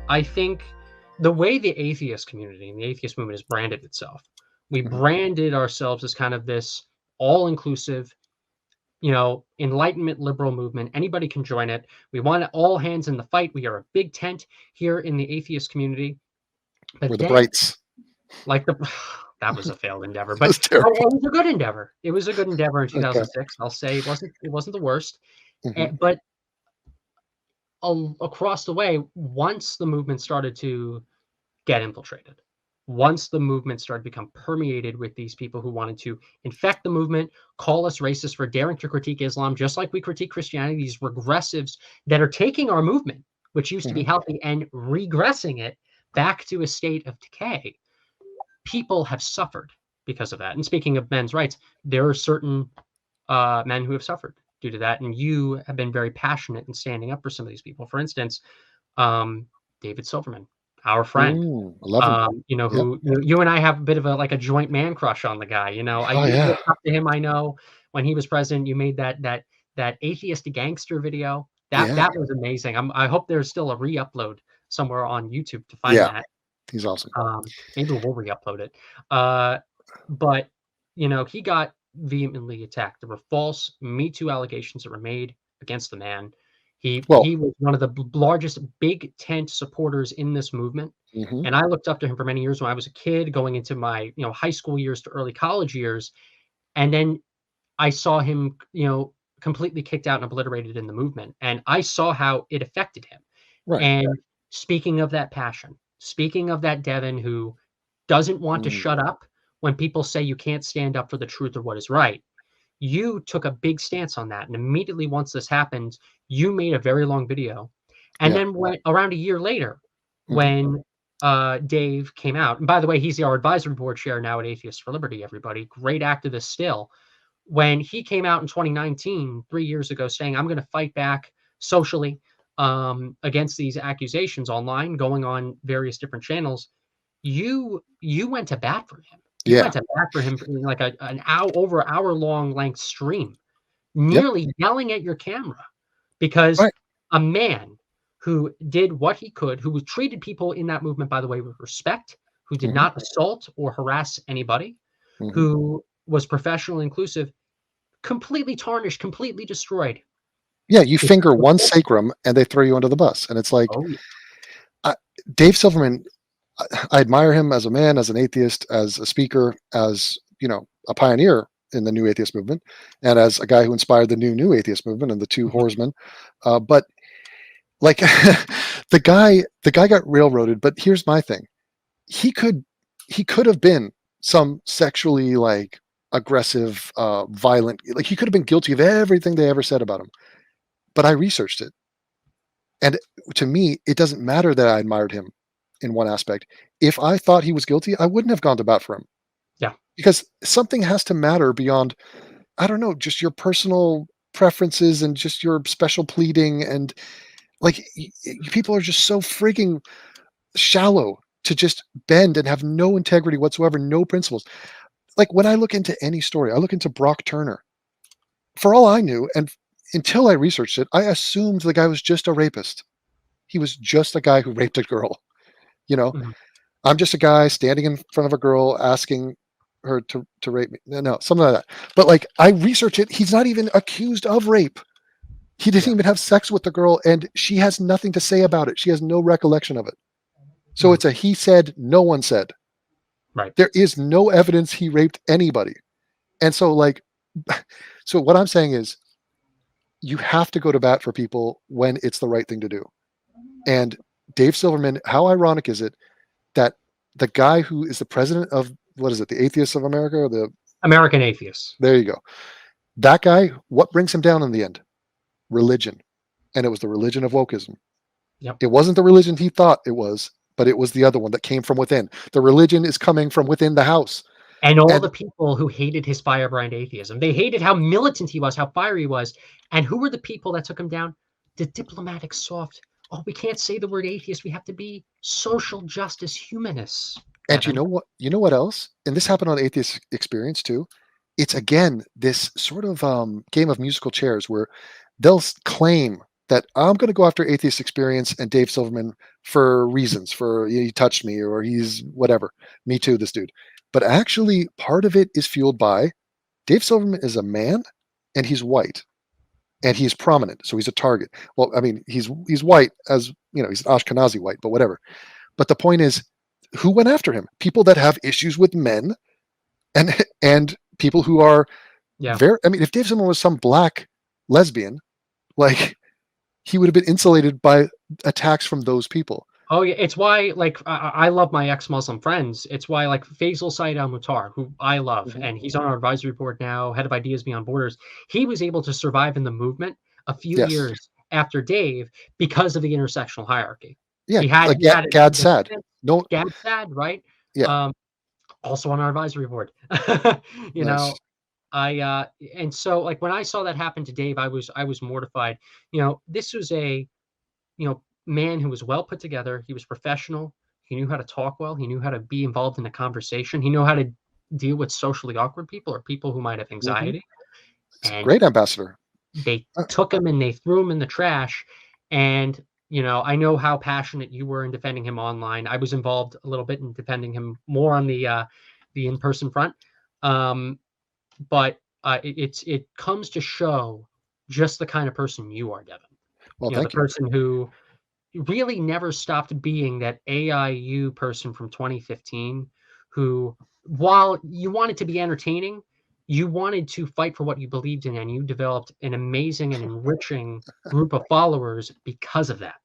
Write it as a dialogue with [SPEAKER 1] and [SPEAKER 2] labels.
[SPEAKER 1] I think the way the atheist community and the atheist movement has branded itself, we branded ourselves as kind of this all-inclusive, enlightenment liberal movement. Anybody can join it. We want all hands in the fight. We are a big tent here in the atheist community.
[SPEAKER 2] We're
[SPEAKER 1] But
[SPEAKER 2] the
[SPEAKER 1] then,
[SPEAKER 2] Brights.
[SPEAKER 1] like that was a failed endeavor,
[SPEAKER 2] It
[SPEAKER 1] but
[SPEAKER 2] was terrible.
[SPEAKER 1] it was a good endeavor. It was a good endeavor in
[SPEAKER 2] Okay.
[SPEAKER 1] 2006. I'll say it wasn't the worst.
[SPEAKER 2] Hmm.
[SPEAKER 1] But across the way, once the movement started to get infiltrated, once the movement started to become permeated with these people who wanted to infect the movement, call us racist for daring to critique Islam, just like we critique Christianity, these regressives that are taking our movement, which used to be healthy, and regressing it back to a state of decay. People have suffered because of that. And speaking of men's rights, there are certain men who have suffered due to that. And you have been very passionate in standing up for some of these people. For instance, David Silverman, our friend,
[SPEAKER 2] I love him. Yep.
[SPEAKER 1] who you and I have a bit of a joint man crush on the guy.
[SPEAKER 2] Oh,
[SPEAKER 1] You
[SPEAKER 2] yeah.
[SPEAKER 1] looked up to him. I know when he was president, you made that atheist gangster video. That was amazing. I hope there's still a re-upload somewhere on YouTube to find
[SPEAKER 2] Yeah.
[SPEAKER 1] that.
[SPEAKER 2] He's awesome.
[SPEAKER 1] Maybe we'll re-upload it. But he got vehemently attacked. There were false Me Too allegations that were made against the man. He was one of the largest big tent supporters in this movement. And I looked up to him for many years when I was a kid, going into my high school years to early college years. And then I saw him, completely kicked out and obliterated in the movement. And I saw how it affected him.
[SPEAKER 2] Right.
[SPEAKER 1] And speaking of that passion, speaking of that Devon who doesn't want to shut up when people say you can't stand up for the truth or what is right, you took a big stance on that. And immediately once this happened, you made a very long video. And then around a year later, when Dave came out, and by the way, he's our advisory board chair now at Atheists for Liberty, everybody, great activist still. When he came out in 2019, 3 years ago, saying, I'm going to fight back socially against these accusations online, going on various different channels, you went to bat for him. You went to bat for him in like an hour long length stream, nearly yelling at your camera, because a man who did what he could, who treated people in that movement, by the way, with respect, who did not assault or harass anybody, who was professional and inclusive, completely tarnished, completely destroyed.
[SPEAKER 2] Yeah, you finger one sacrum and they throw you under the bus. And it's like, Dave Silverman, I admire him as a man, as an atheist, as a speaker, as, a pioneer in the new atheist movement, and as a guy who inspired the new atheist movement and the two horsemen. But like the guy got railroaded. But here's my thing. He could have been some sexually like aggressive, violent, like he could have been guilty of everything they ever said about him. But I researched it. And to me, it doesn't matter that I admired him in one aspect. If I thought he was guilty, I wouldn't have gone to bat for him.
[SPEAKER 1] Yeah.
[SPEAKER 2] Because something has to matter beyond, I don't know, just your personal preferences and just your special pleading. And like, people are just so freaking shallow to just bend and have no integrity whatsoever, no principles. Like when I look into any story, I look into Brock Turner. For all I knew, and until I researched it, I assumed the guy was just a rapist. He was just a guy who raped a girl. I'm just a guy standing in front of a girl asking her to rape me. No, something like that. But like I research it, he's not even accused of rape. He didn't even have sex with the girl, and she has nothing to say about it. She has no recollection of it. So it's a he said, no one said.
[SPEAKER 1] Right.
[SPEAKER 2] There is no evidence he raped anybody. And so so what I'm saying is you have to go to bat for people when it's the right thing to do. And Dave Silverman, how ironic is it that the guy who is the president of, what is it, the Atheists of America? Or the
[SPEAKER 1] American Atheists.
[SPEAKER 2] There you go. That guy, what brings him down in the end? Religion. And it was the religion of wokeism.
[SPEAKER 1] Yep.
[SPEAKER 2] It wasn't the religion he thought it was, but it was the other one that came from within. The religion is coming from within the house.
[SPEAKER 1] And the people who hated his firebrand atheism, they hated how militant he was, how fiery he was. And who were the people that took him down? The diplomatic, soft, we can't say the word atheist. We have to be social justice humanists.
[SPEAKER 2] And you know what? You know what else? And this happened on Atheist Experience too. It's again this sort of game of musical chairs where they'll claim that I'm going to go after Atheist Experience and Dave Silverman for reasons, for he touched me or he's whatever. Me too, this dude. But actually, part of it is fueled by Dave Silverman is a man and he's white and he's prominent, so he's a target. Well, I mean, he's white as he's Ashkenazi white, but whatever. But the point is, who went after him? People that have issues with men, and people who are
[SPEAKER 1] Yeah.
[SPEAKER 2] very. I mean, if Dave Silverman was some black lesbian, like he would have been insulated by attacks from those people.
[SPEAKER 1] Oh yeah, it's why like I love my ex-Muslim friends. It's why like Faisal Said Al-Mutar, who I love,
[SPEAKER 2] Mhm.
[SPEAKER 1] and he's on our advisory board now, head of Ideas Beyond Borders. He was able to survive in the movement a few
[SPEAKER 2] Yes.
[SPEAKER 1] years after Dave because of the intersectional hierarchy.
[SPEAKER 2] Yeah, like
[SPEAKER 1] He had
[SPEAKER 2] Gad
[SPEAKER 1] the
[SPEAKER 2] Sad. No.
[SPEAKER 1] Gad Sad, right?
[SPEAKER 2] Yeah.
[SPEAKER 1] Um, also on our advisory board. You know,
[SPEAKER 2] Nice.
[SPEAKER 1] I and so like when I saw that happen to Dave, I was mortified. This was a man who was well put together. He was professional. He knew how to talk well. He knew how to be involved in a conversation. He knew how to deal with socially awkward people or people who might have
[SPEAKER 2] Hmm.
[SPEAKER 1] anxiety.
[SPEAKER 2] It's a
[SPEAKER 1] And
[SPEAKER 2] great ambassador.
[SPEAKER 1] they
[SPEAKER 2] Uh,
[SPEAKER 1] took him and they threw him in the trash. And I know how passionate you were in defending him online. I was involved a little bit in defending him more on the in-person front. Um, but it comes to show just the kind of person you are, Devin.
[SPEAKER 2] well,
[SPEAKER 1] The
[SPEAKER 2] thank you.
[SPEAKER 1] person who really never stopped being that AIU person from 2015 who, while you wanted to be entertaining, you wanted to fight for what you believed in, and you developed an amazing and enriching group of followers because of that.